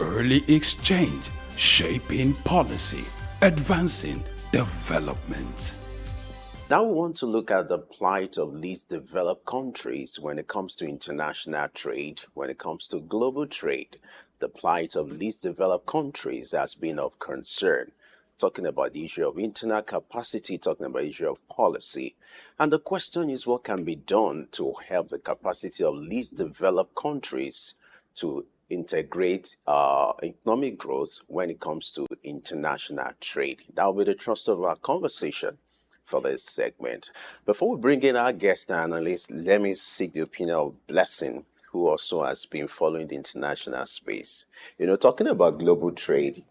Early exchange, shaping policy, advancing development. Now we want to look at the plight of least developed countries when it comes to international trade, when it comes to global trade. The plight of least developed countries has been of concern. Talking about the issue of internal capacity, talking about the issue of policy. And the question is, what can be done to help the capacity of least developed countries to integrate economic growth when it comes to international trade? That will be the thrust of our conversation for this segment. Before we bring in our guest analyst, let me seek the opinion of Blessing, who also has been following the international space. Talking about global trade,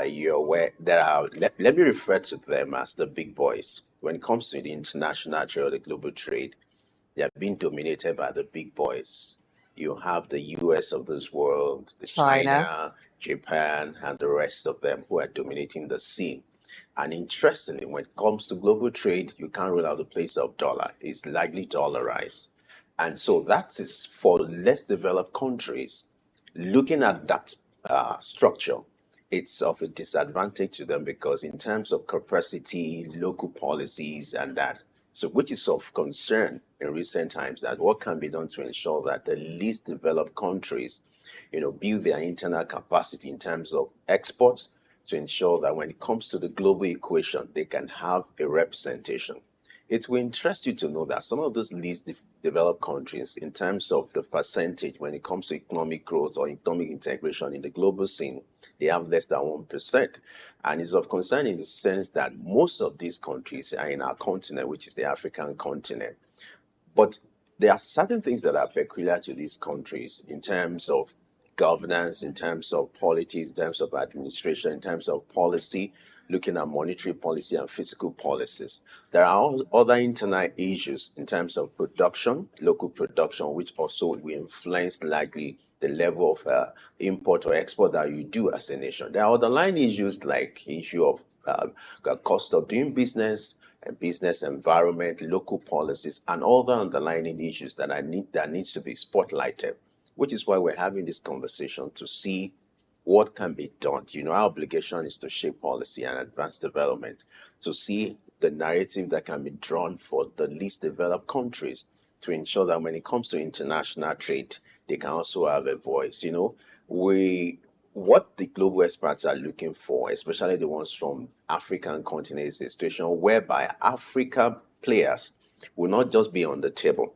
you're aware there are, let me refer to them as the big boys. When it comes to the international trade or the global trade, they are being dominated by the big boys. You have the US of this world, the China, Japan, and the rest of them who are dominating the scene. And interestingly, when it comes to global trade, you can't rule out the place of dollar. It's likely dollarized. And so that is for less developed countries. Looking at that structure, it's of a disadvantage to them because in terms of capacity, local policies and that, so which is of concern in recent times, that what can be done to ensure that the least developed countries, build their internal capacity in terms of exports to ensure that when it comes to the global equation, they can have a representation. It will interest you to know that some of those least developed countries, in terms of the percentage when it comes to economic growth or economic integration in the global scene, they have less than 1%. And it's of concern in the sense that most of these countries are in our continent, which is the African continent. But there are certain things that are peculiar to these countries in terms of governance, in terms of politics, in terms of administration, in terms of policy, looking at monetary policy and fiscal policies. There are other internal issues in terms of production, local production, which also will influence likely the level of import or export that you do as a nation. There are underlying issues like issue of cost of doing business, and business environment, local policies, and other underlying issues that needs to be spotlighted, which is why we're having this conversation to see what can be done. Our obligation is to shape policy and advance development, to see the narrative that can be drawn for the least developed countries to ensure that when it comes to international trade, they can also have a voice. What the global experts are looking for, especially the ones from African continent, is a situation whereby African players will not just be on the table,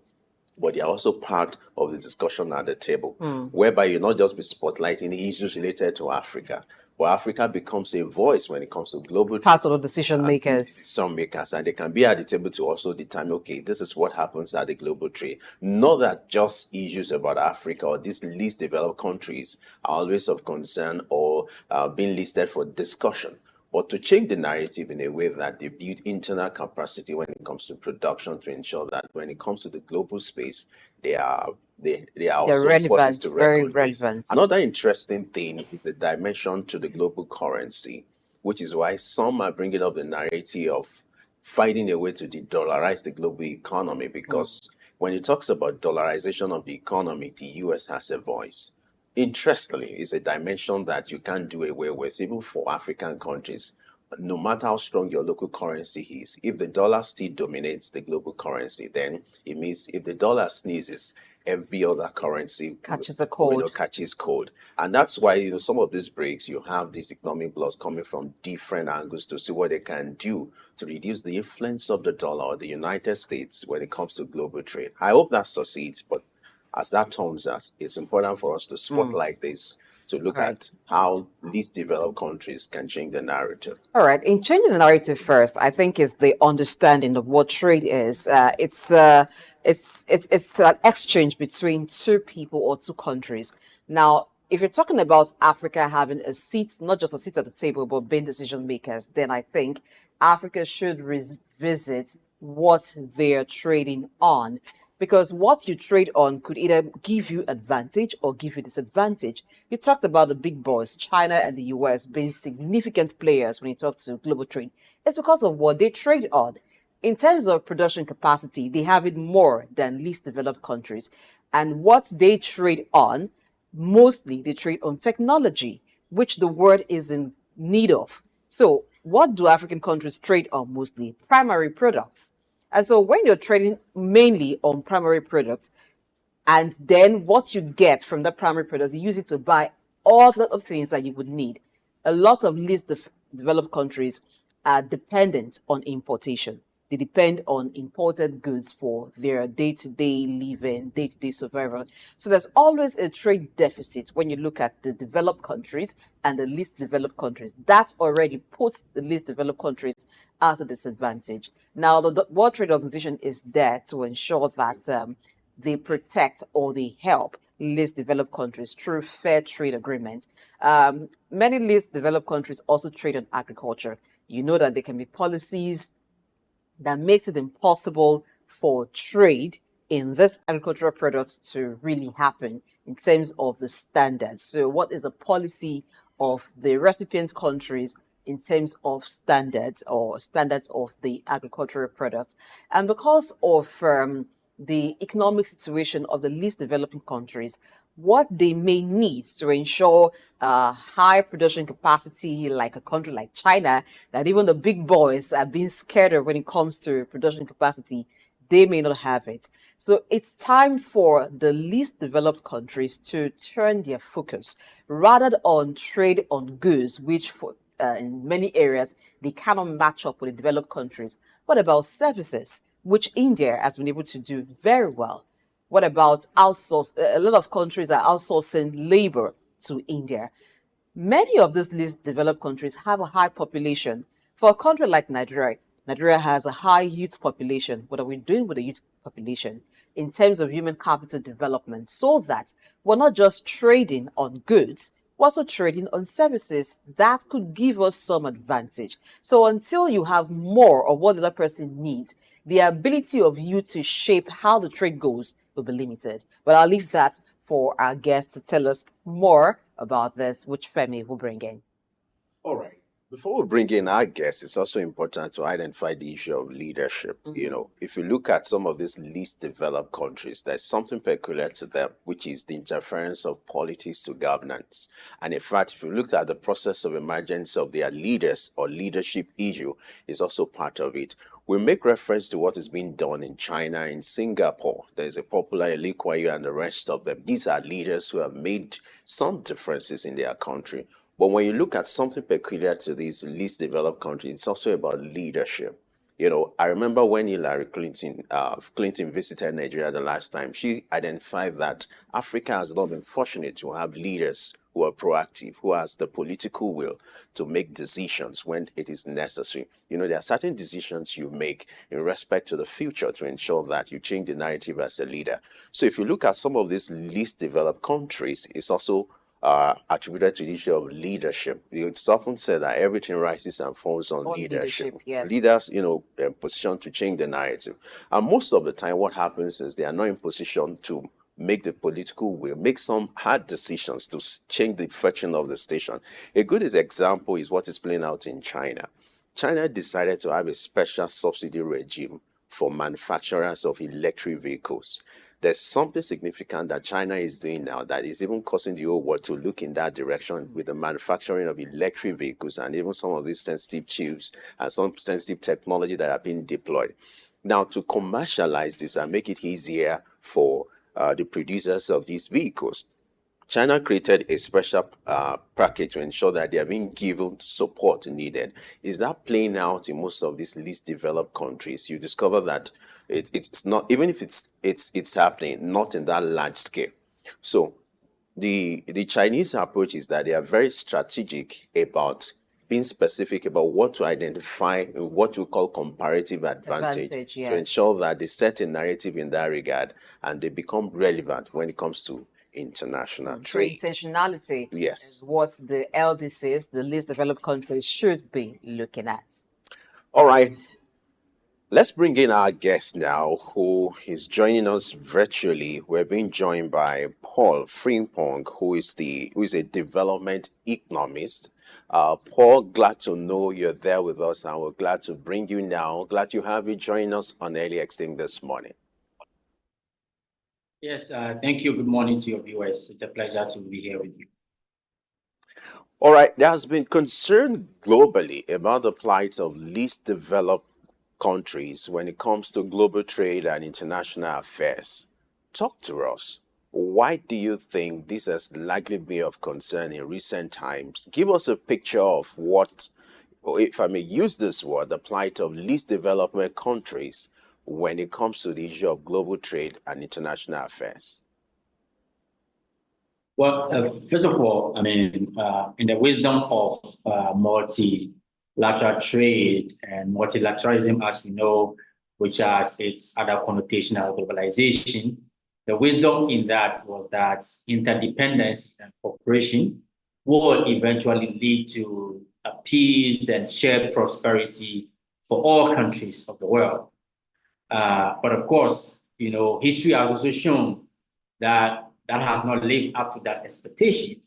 but they are also part of the discussion at the table, whereby you not just be spotlighting issues related to Africa, but Africa becomes a voice when it comes to global part of the decision makers. Some makers, and they can be at the table to also determine, okay, this is what happens at the global trade. Not that just issues about Africa or these least developed countries are always of concern or being listed for discussion, but to change the narrative in a way that they build internal capacity when it comes to production to ensure that when it comes to the global space, they are also relevant, forces to very reckon with. relevant. Another interesting thing is the dimension to the global currency, which is why some are bringing up the narrative of finding a way to de-dollarize the global economy, because when it talks about dollarization of the economy, the US has a voice. Interestingly, it's a dimension that you can't do away with, even for African countries. No matter how strong your local currency is, if the dollar still dominates the global currency, then it means if the dollar sneezes, every other currency catches a cold. Catches cold. And that's why some of these breaks, you have these economic blocks coming from different angles to see what they can do to reduce the influence of the dollar or the United States when it comes to global trade. I hope that succeeds, but as that turns us, it's important for us to spotlight this, to look at how least developed countries can change the narrative. All right. In changing the narrative first, I think is the understanding of what trade is. It's an exchange between two people or two countries. Now, if you're talking about Africa having a seat, not just a seat at the table, but being decision makers, then I think Africa should revisit what they're trading on. Because what you trade on could either give you advantage or give you disadvantage. You talked about the big boys, China and the US, being significant players when you talk to global trade. It's because of what they trade on. In terms of production capacity, they have it more than least developed countries. And what they trade on Mostly they trade on technology, which the world is in need of. So, what do African countries trade on mostly? Primary products. And so, when you're trading mainly on primary products, and then what you get from that primary product, you use it to buy all the other things that you would need. A lot of least developed countries are dependent on importation. They depend on imported goods for their day-to-day living, day-to-day survival. So there's always a trade deficit when you look at the developed countries and the least developed countries. That already puts the least developed countries at a disadvantage. Now, the World Trade Organization is there to ensure that they protect or they help least developed countries through fair trade agreements. Many least developed countries also trade on agriculture. You know that there can be policies that makes it impossible for trade in this agricultural products to really happen in terms of the standards. So what is the policy of the recipient countries in terms of standards or standards of the agricultural products? And because of the economic situation of the least developing countries, what they may need to ensure high production capacity, like a country like China, that even the big boys are being scared of when it comes to production capacity, they may not have it. So it's time for the least developed countries to turn their focus rather on trade on goods, which for in many areas they cannot match up with the developed countries. What about services, which India has been able to do very well? What about outsource? A lot of countries are outsourcing labor to India. Many of these least developed countries have a high population. For a country like Nigeria, Nigeria has a high youth population. What are we doing with the youth population in terms of human capital development so that we're not just trading on goods, we're also trading on services that could give us some advantage. So until you have more of what the other person needs, the ability of you to shape how the trade goes will be limited. But I'll leave that for our guest to tell us more about this, which Femi will bring in. All right. Before we bring in our guests, it's also important to identify the issue of leadership. If you look at some of these least developed countries, there's something peculiar to them, which is the interference of politics to governance. And in fact, if you look at the process of emergence of their leaders or leadership issue, is also part of it. We make reference to what is being done in China, in Singapore. There's a popular Lee Kuan Yew and the rest of them. These are leaders who have made some differences in their country. But when you look at something peculiar to these least developed countries, it's also about leadership. I remember when Hillary Clinton visited Nigeria the last time, she identified that Africa has not been fortunate to have leaders who are proactive, who has the political will to make decisions when it is necessary. There are certain decisions you make in respect to the future to ensure that you change the narrative as a leader. So if you look at some of these least developed countries, it's also attributed to the issue of leadership. It's often said that everything rises and falls on leadership. Yes. Leaders, positioned to change the narrative. And most of the time, what happens is they are not in position to make the political will, make some hard decisions to change the fortune of the station. A good example is what is playing out in China. China decided to have a special subsidy regime for manufacturers of electric vehicles. There's something significant that China is doing now that is even causing the whole world to look in that direction with the manufacturing of electric vehicles and even some of these sensitive chips and some sensitive technology that are being deployed. Now, to commercialize this and make it easier for the producers of these vehicles, China created a special package to ensure that they are being given support needed. Is that playing out in most of these least developed countries? You discover that it's not, even if it's happening, not in that large scale. So the Chinese approach is that they are very strategic about being specific about what to identify and what we call comparative advantage, Yes. to ensure that they set a narrative in that regard and they become relevant when it comes to international So trade. intentionality Yes. is what the LDCs, the least developed countries, should be looking at. All right. Let's bring in our guest now, who is joining us virtually. We're being joined by Paul Frimpong, who is a development economist. Paul, glad to know you're there with us, and we're glad to bring you now. Glad to have you join us on Early Extinct this morning. Yes, thank you. Good morning to your viewers. It's a pleasure to be here with you. All right, there has been concern globally about the plight of least developed countries when it comes to global trade and international affairs. Talk to us. Why do you think this has likely been of concern in recent times? Give us a picture of what, or if I may use this word, the plight of least developed countries when it comes to the issue of global trade and international affairs. Well, first of all, I mean, in the wisdom of multilateral trade and multilateralism, as we know, which has its other connotation of globalization, the wisdom in that was that interdependence and cooperation will eventually lead to a peace and shared prosperity for all countries of the world. But of course, history has also shown that that has not lived up to that expectation.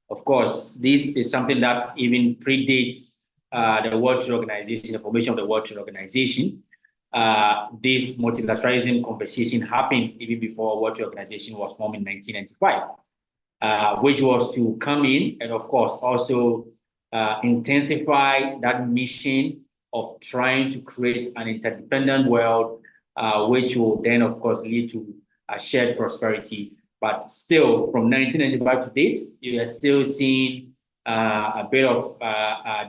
Of course, this is something that even predates the World Trade Organization, the formation of the World Trade Organization. This multilateralism conversation happened even before World Trade Organization was formed in 1995, which was to come in and, of course, also intensify that mission of trying to create an interdependent world, which will then, of course, lead to a shared prosperity. But still, from 1995 to date, you are still seeing a bit of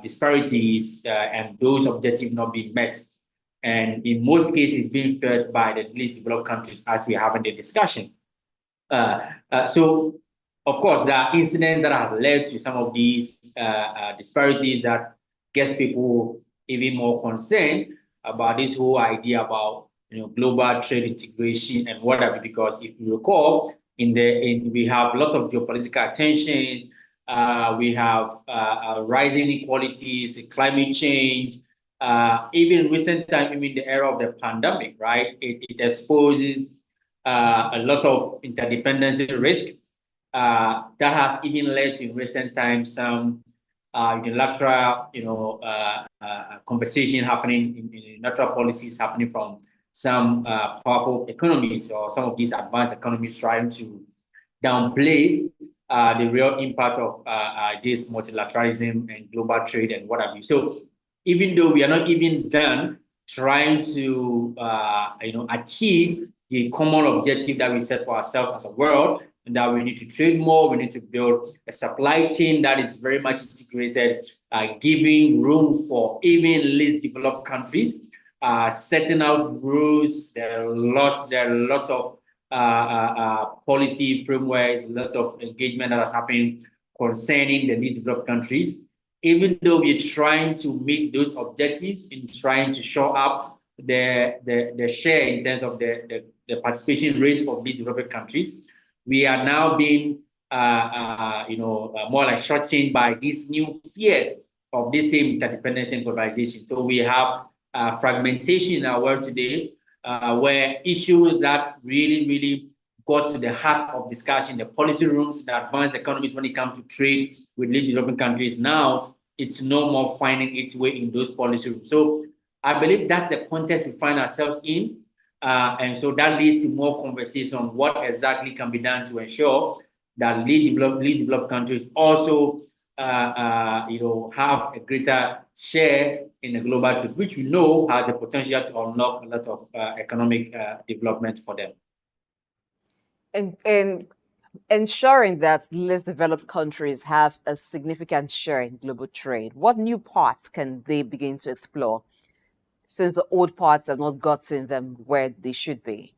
disparities and those objectives not being met. And in most cases, being felt by the least developed countries, as we have in the discussion. So, of course, there are incidents that have led to some of these disparities that gets people even more concerned about this whole idea about global trade integration and whatever. Because if you recall, we have a lot of geopolitical tensions. We have rising inequalities, climate change. Even recent time, even the era of the pandemic, right? It exposes a lot of interdependency risk that has even led to in recent times some unilateral, conversation happening in unilateral policies happening from some powerful economies or some of these advanced economies trying to downplay the real impact of this multilateralism and global trade and what have you. So even though we are not even done trying to achieve the common objective that we set for ourselves as a world, and that we need to trade more, we need to build a supply chain that is very much integrated, giving room for even least developed countries, setting out rules. There are a lot of policy frameworks, a lot of engagement that has happened concerning the least developed countries. Even though we're trying to meet those objectives in trying to show up the share in terms of the participation rate of least developed countries, we are now being more like shortchanged by these new fears of this same interdependence and globalization. So we have fragmentation in our world today, where issues that really got to the heart of discussion, the policy rooms, the advanced economies when it comes to trade with least developing countries, now it's no more finding its way in those policy rooms. So I believe that's the context we find ourselves in. And so that leads to more conversation on what exactly can be done to ensure that least developed countries also have a greater share in the global trade, which we know has the potential to unlock a lot of economic development for them. And ensuring that less developed countries have a significant share in global trade, what new parts can they begin to explore, since the old parts have not gotten them where they should be?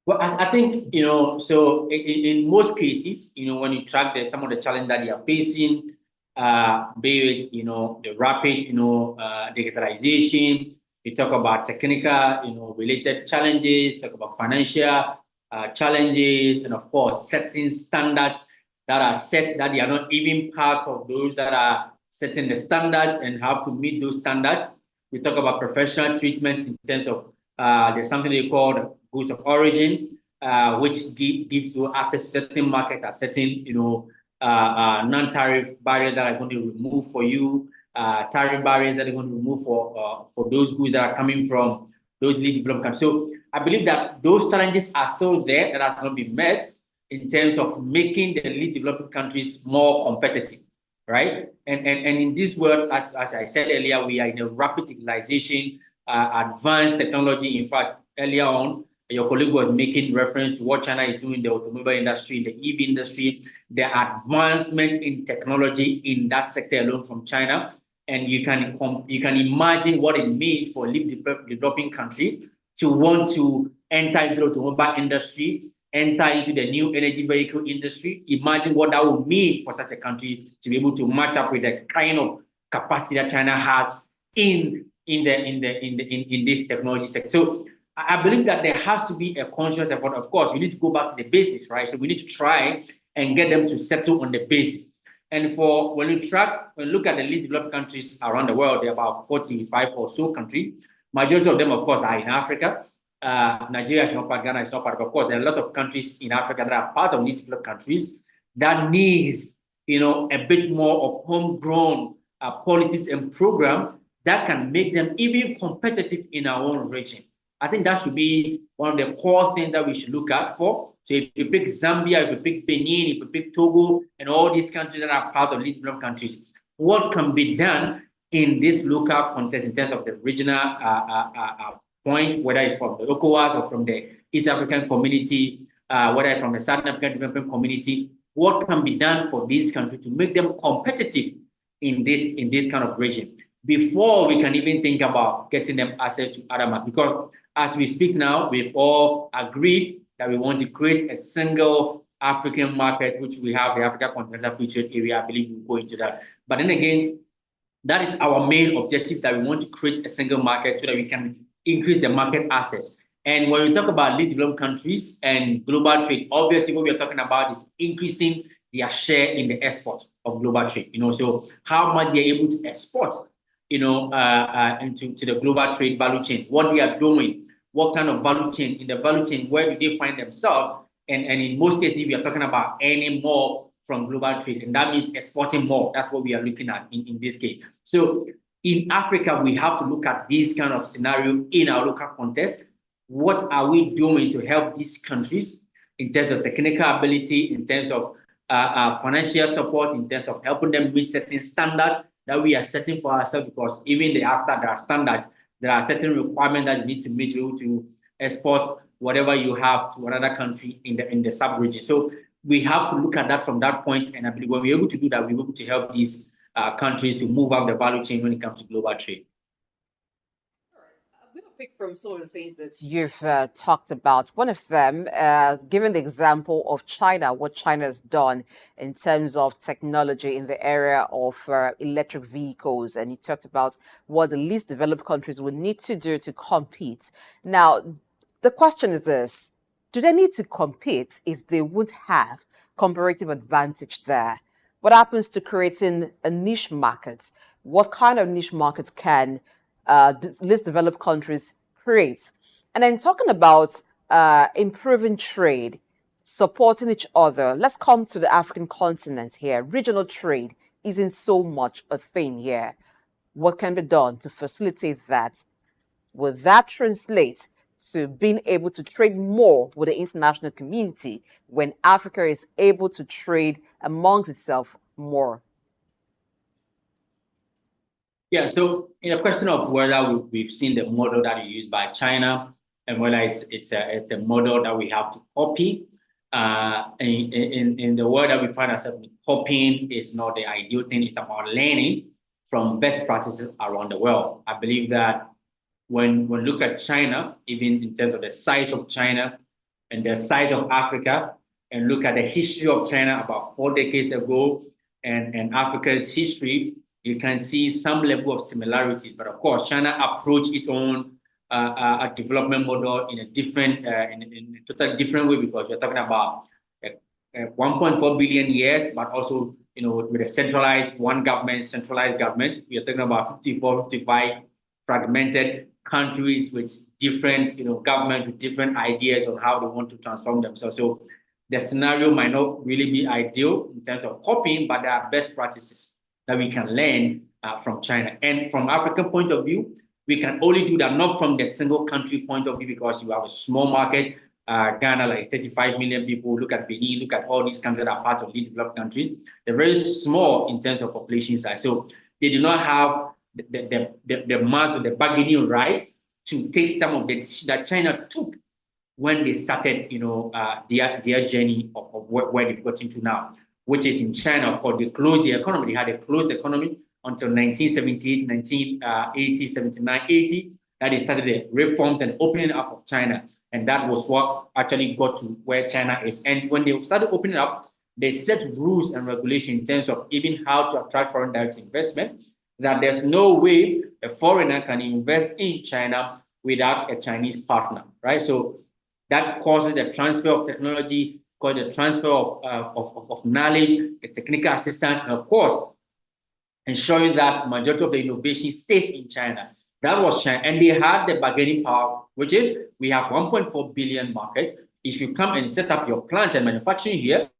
Well, I think, so in most cases, when you track some of the challenges that they are facing, be it, the rapid, digitalization, you talk about technical, related challenges, talk about financial challenges, and of course, setting standards that are set that they are not even part of those that are setting the standards and have to meet those standards. We talk about professional treatment in terms of there's something they call goods of origin, which gives you access to certain market at certain, non-tariff barriers that are going to remove for you, tariff barriers that are going to remove for those goods that are coming from those least developed countries. So I believe that those challenges are still there that has not been met in terms of making the least developing countries more competitive, right? And in this world, as I said earlier, we are in a rapid digitalization, advanced technology. In fact, earlier on, your colleague was making reference to what China is doing in the automobile industry, the EV industry, the advancement in technology in that sector alone from China. And you can imagine what it means for a developing country to want to enter into the automobile industry, enter into the new energy vehicle industry. Imagine what that would mean for such a country to be able to match up with the kind of capacity that China has in this technology sector. So I believe that there has to be a conscious effort. Of course, we need to go back to the basics, right? So we need to try and get them to settle on the basis. And when you look at the least developed countries around the world, there are about 45 or so countries. Majority of them, of course, are in Africa. Nigeria is not part, Ghana is not part. Of course, there are a lot of countries in Africa that are part of least developed countries that needs, a bit more of homegrown policies and programs that can make them even competitive in our own region. I think that should be one of the core things that we should look out for. So if you pick Zambia, if you pick Benin, if you pick Togo, and all these countries that are part of least developed countries, what can be done in this local context in terms of the regional point, whether it's from the ECOWAS or from the East African community, whether it's from the Southern African Development Community, what can be done for these countries to make them competitive in this kind of region before we can even think about getting them access to other markets? Because as we speak now, we've all agreed that we want to create a single African market, which we have the Africa Continental Free Trade Area. I believe we'll go into that. But then again, that is our main objective, that we want to create a single market so that we can increase the market access. And when we talk about least developed countries and global trade, obviously what we are talking about is increasing their share in the export of global trade. So how much they're able to export, into the global trade value chain, what they are doing, what kind of value chain, in the value chain, where do they find themselves? And in most cases, we are talking about earning more from global trade, and that means exporting more. That's what we are looking at in this case. So in Africa, we have to look at this kind of scenario in our local context. What are we doing to help these countries in terms of technical ability, in terms of financial support, in terms of helping them meet certain standards that we are setting for ourselves? Because even after that standard, there are certain requirements that you need to meet to export whatever you have to another country in the sub-region. So we have to look at that from that point, and I believe when we're able to do that, we're able to help these countries to move up the value chain when it comes to global trade. I'm going to pick from some of the things that you've talked about. One of them, given the example of China, what China has done in terms of technology in the area of electric vehicles, and you talked about what the least developed countries would need to do to compete. Now, the question is this: do they need to compete if they would have comparative advantage there? What happens to creating a niche market? What kind of niche market can least developed countries create? And then talking about improving trade, supporting each other, let's come to the African continent here. Regional trade isn't so much a thing here. What can be done to facilitate that? Will that translate to being able to trade more with the international community when Africa is able to trade amongst itself more? Yeah, so in a question of whether we've seen the model that is used by China and whether it's a model that we have to copy, in the world that we find ourselves in, copying is not the ideal thing. It's about learning from best practices around the world. I believe that when we look at China, even in terms of the size of China and the size of Africa, and look at the history of China about 4 decades ago and Africa's history, you can see some level of similarities. But of course, China approached its own a development model in a different, in a totally different way, because we're talking about 1.4 billion years, but also, with a centralized government. We are talking about 54, 55 fragmented countries with different, governments with different ideas on how they want to transform themselves. So the scenario might not really be ideal in terms of copying, but there are best practices that we can learn from China. And from African point of view, we can only do that not from the single country point of view because you have a small market. Ghana, like 35 million people. Look at Benin, look at all these countries that are part of the developed countries. They're very small in terms of population size. So they do not have the mass or the bargaining right to take some of the decisions that China took when they started, their journey of where they've got into now, which is in China. Of course, they closed the economy. They had a closed economy until 1978, 1980, 79, 80, that they started the reforms and opening up of China. And that was what actually got to where China is. And when they started opening up, they set rules and regulations in terms of even how to attract foreign direct investment, that there's no way a foreigner can invest in China without a Chinese partner, right? So that causes the transfer of technology, called the transfer of knowledge, the technical assistance, and of course, ensuring that majority of the innovation stays in China. That was China, and they had the bargaining power, which is we have 1.4 billion market. If you come and set up your plant and manufacturing here,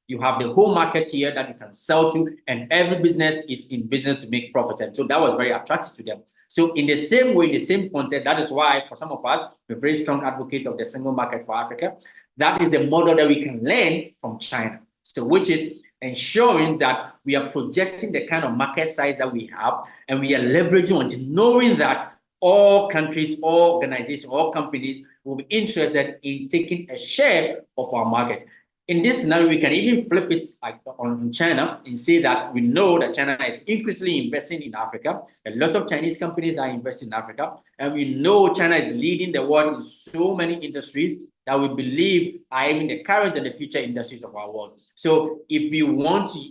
you have the whole market here that you can sell to, and every business is in business to make profit. And so that was very attractive to them. So in the same way, in the same context, that is why for some of us, we're very strong advocate of the single market for Africa. That is the model that we can learn from China. So which is ensuring that we are projecting the kind of market size that we have, and we are leveraging on it, knowing that all countries, all organizations, all companies will be interested in taking a share of our market. In this scenario, we can even flip it on China and say that we know that China is increasingly investing in Africa. A lot of Chinese companies are investing in Africa. And we know China is leading the world in so many industries that we believe are even the current and the future industries of our world. So if we want to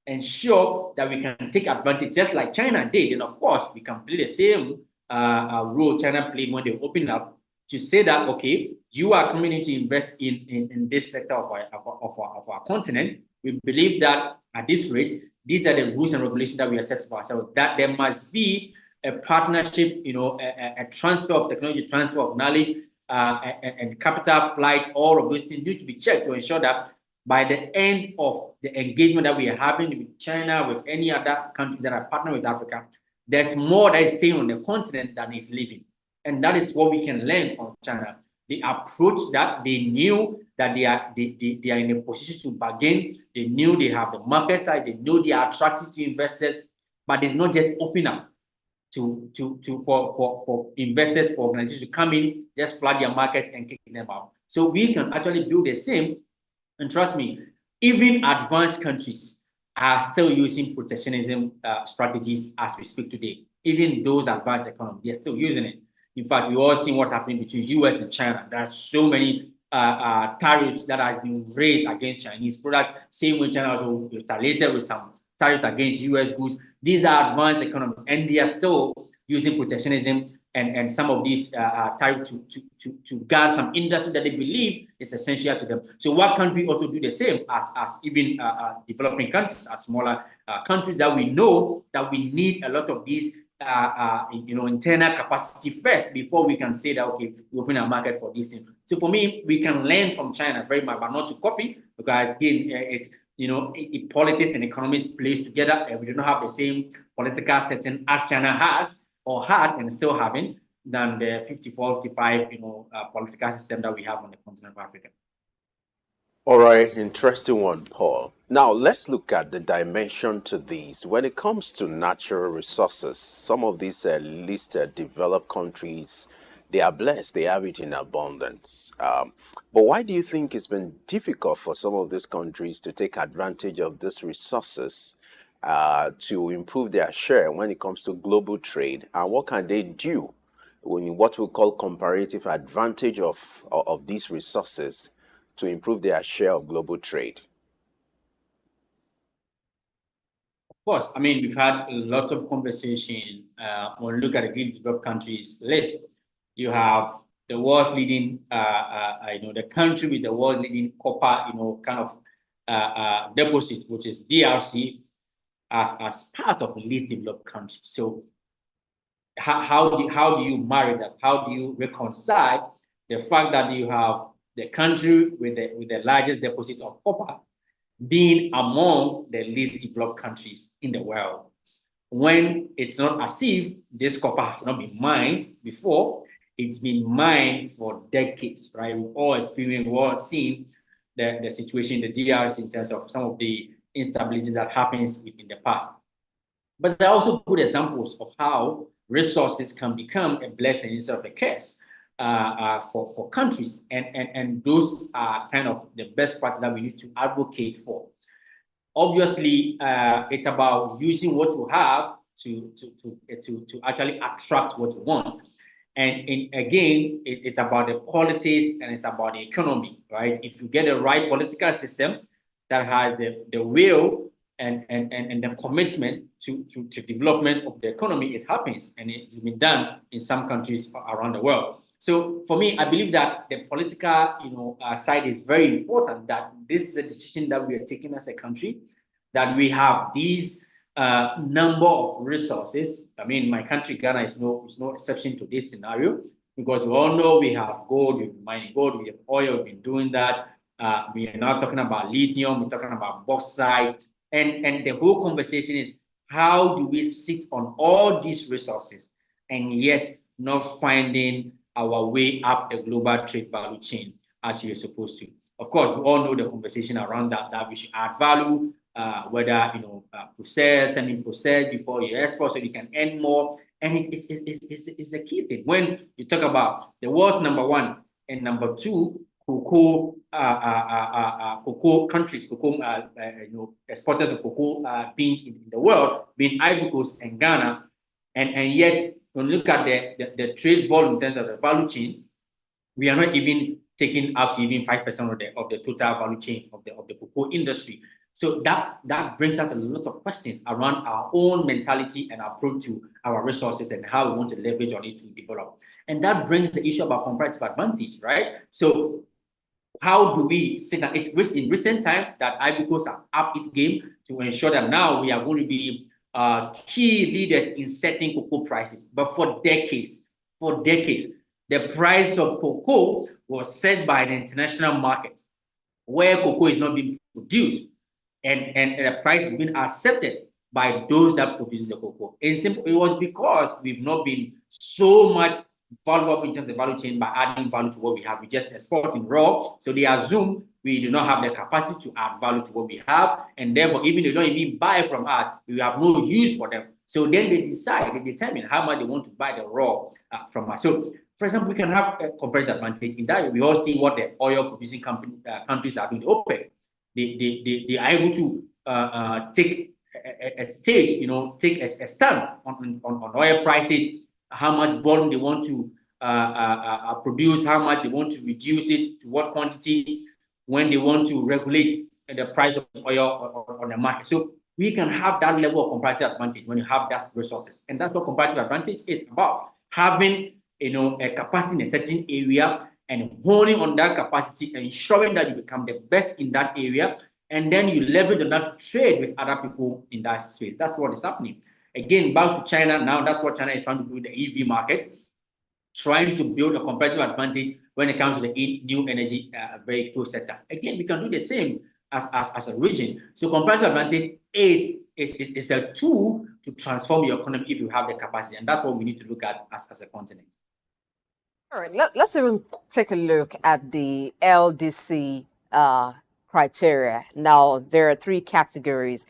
ensure that we can take advantage just like China did, and of course, we can play the same role China played when they opened up, to say that, okay, you are coming in to invest in this sector of our continent. We believe that at this rate, these are the rules and regulations that we are set for ourselves, that there must be a partnership, a transfer of technology, transfer of knowledge, and capital flight. All of those things need to be checked to ensure that by the end of the engagement that we are having with China, with any other country that are partnered with Africa, there's more that is staying on the continent than is leaving. And that is what we can learn from China. The approach that they knew that they are in a position to bargain. They knew they have the market side. They knew they are attractive to investors, but they not just open up for investors, for organizations to come in, just flood their market and kick them out. So we can actually do the same. And trust me, even advanced countries are still using protectionism strategies as we speak today. Even those advanced economies, they're still using it. In fact, we all seen what's happening between US and China. There are so many tariffs that has been raised against Chinese products. Same way China also retaliated with some tariffs against US goods. These are advanced economies, and they are still using protectionism and some of these tariffs to guard some industry that they believe is essential to them. So what can we also do the same as even developing countries, as smaller countries, that we know that we need a lot of these internal capacity first before we can say that, okay, we open a market for these things. So for me, we can learn from China very much, but not to copy, because again, politics and economics plays together, and we do not have the same political setting as China has or had and still having than the 54, 55, political system that we have on the continent of Africa. All right, interesting one, Paul. Now, let's look at the dimension to these. When it comes to natural resources, some of these least developed countries, they are blessed. They have it in abundance. But why do you think it's been difficult for some of these countries to take advantage of these resources to improve their share when it comes to global trade? And what can they do in what we call comparative advantage of these resources to improve their share of global trade? Of course, I mean, we've had a lot of conversation. When we look at the developed countries list, you have the world's leading, the country with the world leading copper, kind of deposits, which is DRC, as part of the least developed country. So how do you marry that? How do you reconcile the fact that you have the country with the largest deposits of copper being among the least developed countries in the world? when it's not as if this copper has not been mined before. It's been mined for decades, right? We've all experienced, we've all seen the situation in the DRC in terms of some of the instability that happens in the past. But there are also good examples of how resources can become a blessing instead of a curse for countries. And those are kind of the best part that we need to advocate for. Obviously, it's about using what you have to actually attract what you want. And again, it's about the politics and it's about the economy, right? If you get the right political system that has the will and the commitment to development of the economy, it happens. And it's been done in some countries around the world. So for me, I believe that the political side is very important, that this is a decision that we are taking as a country, that we have these number of resources. I mean, my country, Ghana, is no exception to this scenario, because we all know we have gold, we've been mining gold, we have oil, we've been doing that. We are now talking about lithium, we're talking about bauxite. And the whole conversation is, how do we sit on all these resources and yet not finding our way up the global trade value chain as you're supposed to? Of course, we all know the conversation around that we should add value, whether process, semi-process before you export so you can earn more. And it's a key thing. When you talk about the world's #1 and #2 cocoa countries, exporters of cocoa beans in the world, being Ivory Coast and Ghana, and yet when you look at the trade volume in terms of the value chain, we are not even taking up to even 5% of the total value chain of the cocoa industry. So that brings us a lot of questions around our own mentality and approach to our resources and how we want to leverage on it to develop. And that brings the issue about comparative advantage, right? So how do we sit down? It's in recent time that Ivory Coast have upped its game to ensure that now we are going to be key leaders in setting cocoa prices. But for decades, the price of cocoa was set by the international market, where cocoa is not being produced, and the price has been accepted by those that produce the cocoa. It was because we've not been so much valuable in terms of the value chain by adding value to what we have. We just export in raw, so they assume we do not have the capacity to add value to what we have, and therefore, even they don't even buy from us, we have no use for them. So then they determine how much they want to buy the raw from us. So, for example, we can have a comparative advantage in that. We all see what the oil producing countries are doing, the OPEC. They are able to take a stage, take a stand on oil prices, how much volume they want to produce, how much they want to reduce it, to what quantity, when they want to regulate the price of oil on the market. So we can have that level of comparative advantage when you have that resources. And that's what comparative advantage is about. Having a capacity in a certain area and honing on that capacity and ensuring that you become the best in that area, and then you leverage on that to trade with other people in that space. That's what is happening. Again, back to China now, that's what China is trying to do with the EV market, trying to build a competitive advantage when it comes to the new energy vehicle sector. Again, we can do the same as a region. So competitive advantage is a tool to transform your economy if you have the capacity, and that's what we need to look at as a continent. All right, let's even take a look at the LDC criteria. Now, there are 3 categories.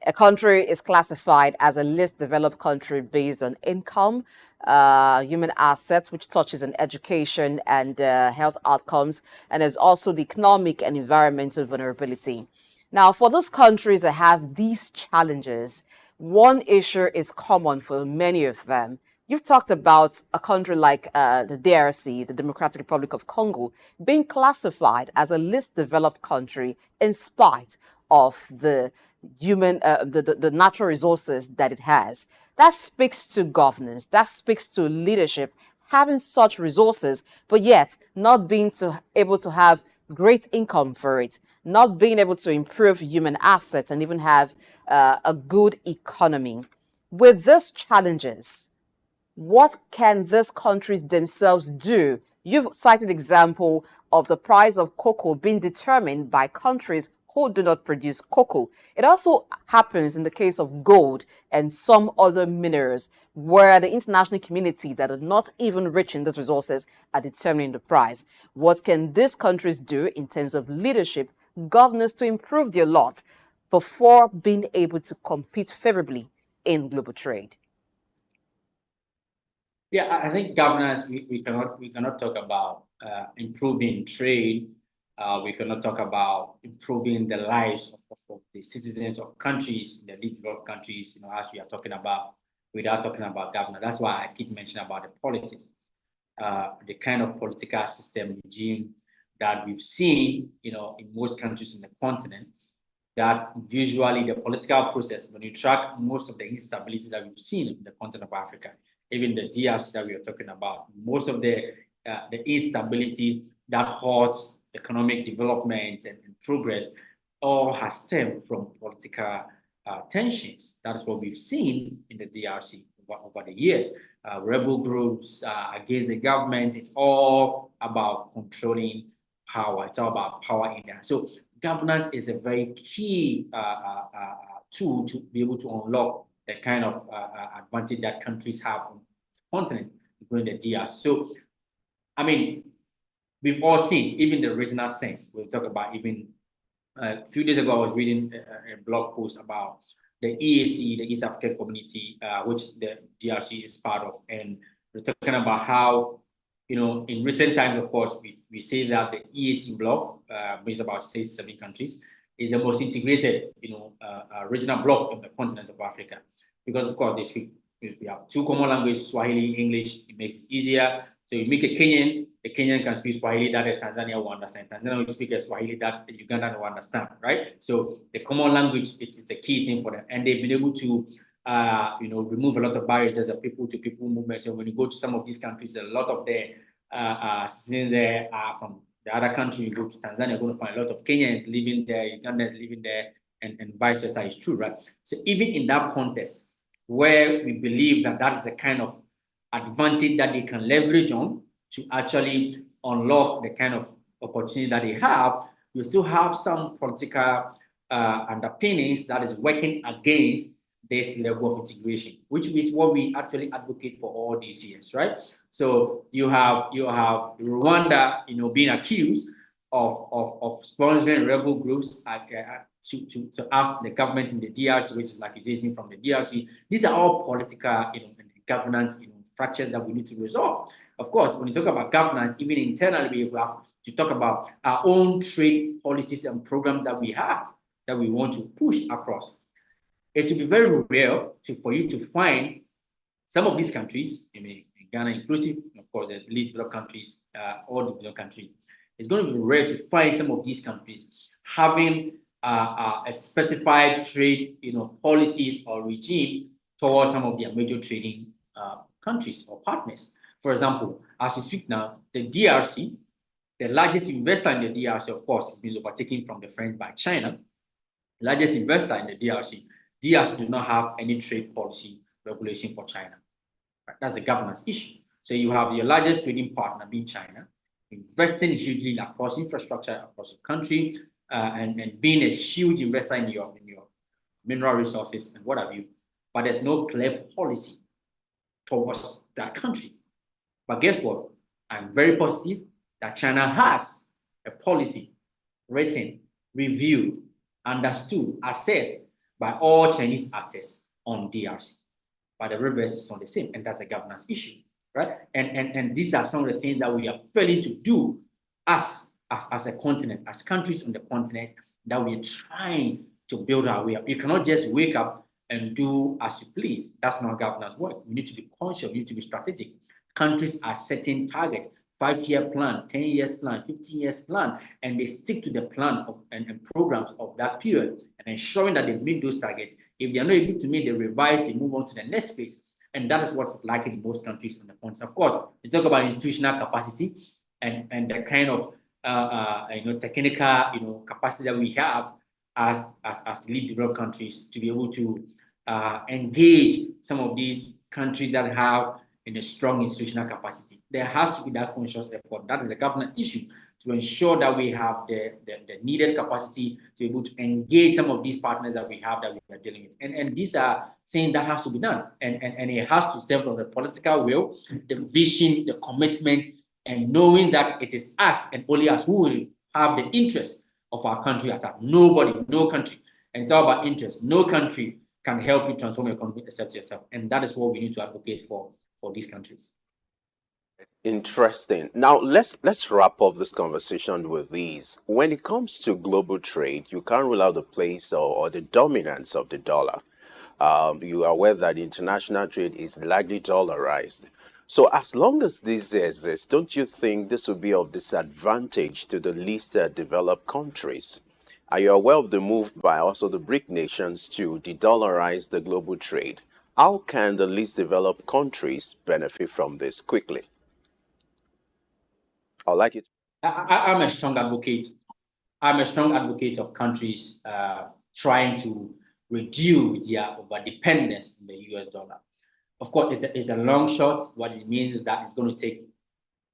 A country is classified as a least developed country based on income, human assets, which touches on education and health outcomes, and there's also the economic and environmental vulnerability. Now, for those countries that have these challenges, one issue is common for many of them. You've talked about a country like the DRC, the Democratic Republic of Congo, being classified as a least developed country in spite of the the natural resources that it has. That speaks to governance. That speaks to leadership, having such resources, but yet not being able to have great income for it, not being able to improve human assets and even have a good economy. With these challenges, what can these countries themselves do? You've cited example of the price of cocoa being determined by countries who do not produce cocoa. It also happens in the case of gold and some other minerals, where the international community that are not even rich in these resources are determining the price. What can these countries do in terms of leadership, governance to improve their lot before being able to compete favorably in global trade? Yeah, I think governance, we cannot talk about improving trade. We cannot talk about improving the lives of the citizens of countries, the developed countries, as we are talking about, without talking about governance. That's why I keep mentioning about the politics, the kind of political system regime that we've seen, in most countries in the continent, that usually the political process, when you track most of the instability that we've seen in the continent of Africa, even the DRC that we are talking about, most of the instability that halts economic development and progress all has stemmed from political tensions. That's what we've seen in the DRC over the years. Rebel groups against the government, it's all about controlling power. It's all about power in there. So governance is a very key tool to be able to unlock the kind of advantage that countries have on the continent, including the DRC. So, I mean, we've all seen, even the regional sense. We'll talk about even a few days ago, I was reading a blog post about the EAC, the East African Community, which the DRC is part of. And we're talking about how, in recent times, of course, we say that the EAC bloc, which is about 6-7 countries, is the most integrated, regional bloc in the continent of Africa. Because, of course, we have two common languages, Swahili, English. It makes it easier. So you make a Kenyan, the Kenyan can speak Swahili that a Tanzania will understand. Tanzania will speak a Swahili that a Ugandan will understand, right? So the common language, it's a key thing for them. And they've been able to, remove a lot of barriers of people-to-people movement. So when you go to some of these countries, a lot of the citizens there are from the other country. You go to Tanzania, you're going to find a lot of Kenyans living there, Ugandans living there, and vice versa is true, right? So even in that context, where we believe that that is the kind of advantage that they can leverage on to actually unlock the kind of opportunity that they have, you still have some political underpinnings that is working against this level of integration, which is what we actually advocate for all these years, right? So you have Rwanda, being accused of sponsoring rebel groups to ask the government in the DRC, which is accusation from the DRC. These are all political, governance, fractures that we need to resolve. Of course, when you talk about governance, even internally, we have to talk about our own trade policies and programs that we have that we want to push across. It will be very rare for you to find some of these countries, Ghana inclusive, of course, the least developed countries, all developed countries. It's going to be rare to find some of these countries having a specified trade, policies or regime towards some of their major trading countries or partners. For example, as we speak now, the DRC, the largest investor in the DRC, of course, has been overtaken from the French by China. Largest investor in the DRC. DRC do not have any trade policy regulation for China. Right? That's a governance issue. So you have your largest trading partner being China, investing hugely across infrastructure across the country, and being a huge investor in your mineral resources and what have you. But there's no clear policy towards that country. But guess what? I'm very positive that China has a policy written, reviewed, understood, assessed by all Chinese actors on DRC. But the reverse is not the same, and that's a governance issue, right? And these are some of the things that we are failing to do as a continent, as countries on the continent, that we're trying to build our way up. You cannot just wake up and do as you please. That's not governance work. We need to be conscious, we need to be strategic. Countries are setting targets, 5-year plan, 10 years plan, 15 years plan, and they stick to the plan and programs of that period and ensuring that they meet those targets. If they are not able to meet, they revise, they move on to the next phase. And that is what's like in most countries on the continent. Of course, we talk about institutional capacity and the kind of technical capacity that we have as lead developed countries to be able to engage some of these countries that have a strong institutional capacity. There has to be that conscious effort. That is a governance issue. to ensure that we have the needed capacity to be able to engage some of these partners that we have that we are dealing with. And these are things that has to be done. And it has to stem from the political will, the vision, the commitment, and knowing that it is us and only us who will have the interest of our country at heart. Nobody, no country. And it's all about interest. No country can help you transform your economy except yourself. And that is what we need to advocate for these countries. Interesting. Now let's wrap up this conversation with these. When it comes to global trade, you can't rule out the place or the dominance of the dollar. You are aware that international trade is largely dollarized. So as long as this exists, don't you think this will be of disadvantage to the least developed countries? Are you aware of the move by also the BRIC nations to de-dollarize the global trade? How can the least developed countries benefit from this quickly? I like it. I'm a strong advocate. I'm a strong advocate of countries trying to reduce their overdependence in the US dollar. Of course, it's a long shot. What it means is that it's going to take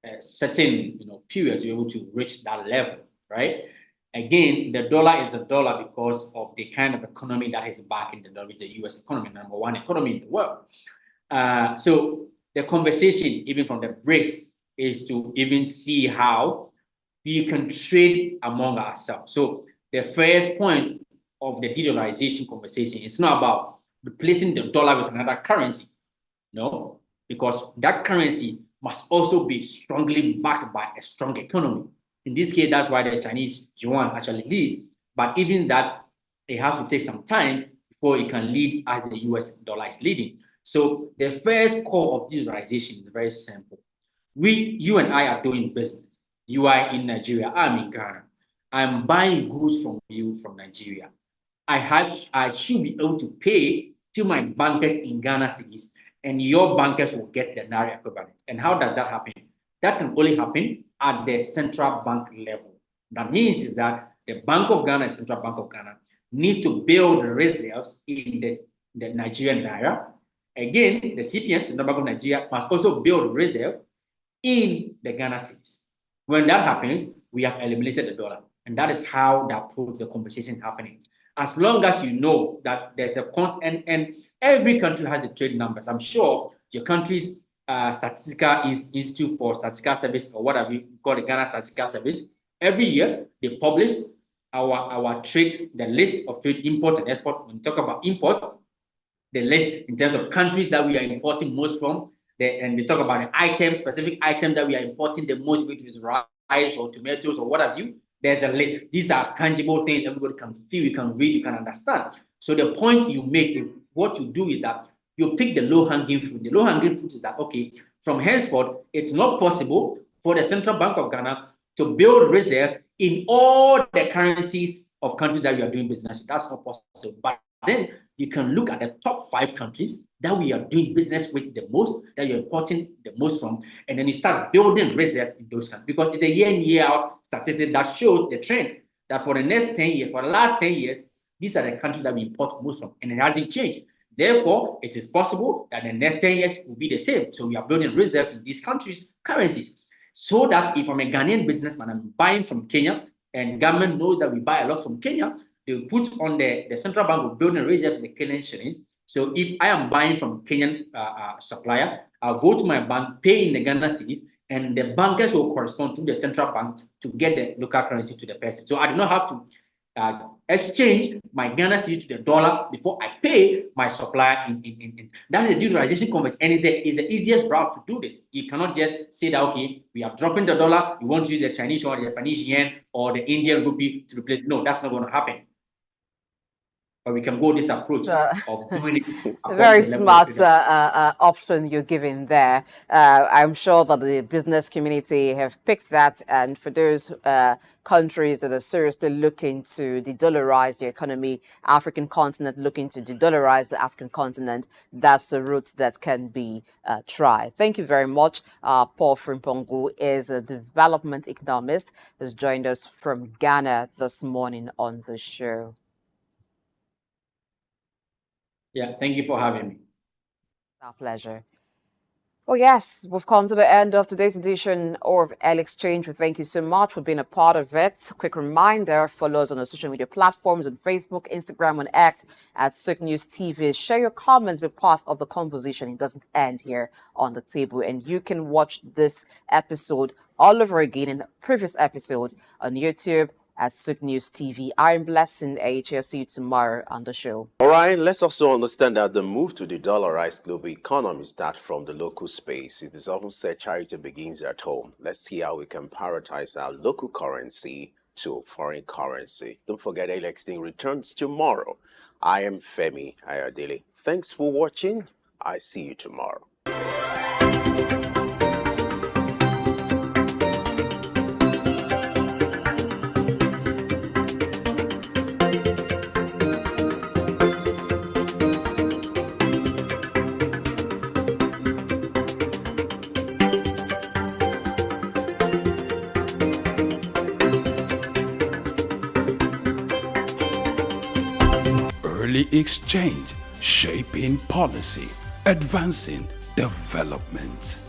a certain period to be able to reach that level, right? Again, the dollar is the dollar because of the kind of economy that is backing the dollar, which is the US economy, number one economy in the world. So the conversation, even from the BRICS, is to even see how we can trade among ourselves. So the first point of the de-dollarization conversation is not about replacing the dollar with another currency, no, because that currency must also be strongly backed by a strong economy. In this case, that's why the Chinese yuan actually leads. But even that, it has to take some time before it can lead as the US dollar is leading. So the first core of de-dollarization is very simple. You and I are doing business. You are in Nigeria, I'm in Ghana. I'm buying goods from you from Nigeria. I should be able to pay to my bankers in Ghana cities, and your bankers will get the Naira equivalent. And how does that happen? That can only happen at the central bank level. That means is that the Bank of Ghana, Central Bank of Ghana, needs to build reserves in the Nigerian Naira. Again, the CPM, Central Bank of Nigeria, must also build reserve in the Ghana cities. When that happens, we have eliminated the dollar. And that is how that approach the conversation happening. As long as you know that there's a constant, and every country has the trade numbers. I'm sure your country's Statistical Institute for Statistical Service, or whatever you call the Ghana Statistical Service, every year they publish our trade, the list of trade import and export. When we talk about import, the list in terms of countries that we are importing most from, and they talk about the items, specific items that we are importing the most, which is rice or tomatoes or what have you. There's a list. These are tangible things everybody can feel, you can read, you can understand. So the point you make is, what you do is that you pick the low-hanging fruit. The low-hanging fruit is that, okay, from henceforth, it's not possible for the Central Bank of Ghana to build reserves in all the currencies of countries that we are doing business with. That's not possible. But then you can look at the top 5 countries that we are doing business with the most, that you're importing the most from, and then you start building reserves in those countries. Because it's a year in, year out statistic that shows the trend that for the next 10 years, for the last 10 years, these are the countries that we import most from, and it hasn't changed. Therefore, it is possible that the next 10 years will be the same. So we are building reserves in these countries' currencies, so that if I'm a Ghanaian businessman, I'm buying from Kenya, and government knows that we buy a lot from Kenya, they will put on the central bank will build a reserve in the Kenyan shillings. So if I am buying from Kenyan supplier, I'll go to my bank, pay in the Ghana cedis, and the bankers will correspond to the central bank to get the local currency to the person. So I do not have to exchange my Ghana cedi to the dollar before I pay my supplier in. That is the de-dollarization conversion, and it's the easiest route to do this. You cannot just say that, okay, we are dropping the dollar, you want to use the Chinese or the Japanese yen or the Indian rupee to replace. No, that's not going to happen. But we can go this approach of doing it. A very smart option you're giving there. I'm sure that the business community have picked that, and for those countries that are seriously looking to de-dollarize the economy, African continent looking to de-dollarize the African continent, that's a route that can be tried. Thank you very much. Paul Frimpong is a development economist, has joined us from Ghana this morning on the show. Yeah, thank you for having me. Our pleasure. Oh, yes, we've come to the end of today's edition of L Exchange. We thank you so much for being a part of it. Quick reminder, follow us on our social media platforms on Facebook, Instagram, and X at Sook News TV. Share your comments, be part of the conversation. It doesn't end here on the table. And you can watch this episode all over again in the previous episode on YouTube at Sook News TV. I'm Blessing H. I'll see you tomorrow on the show. All right, let's also understand that the move to the dollarized global economy starts from the local space. It is often said charity begins at home. Let's see how we can prioritize our local currency to foreign currency. Don't forget, LXD returns tomorrow. I am Femi Ayodele. Thanks for watching. I see you tomorrow. Early exchange, shaping policy, advancing development.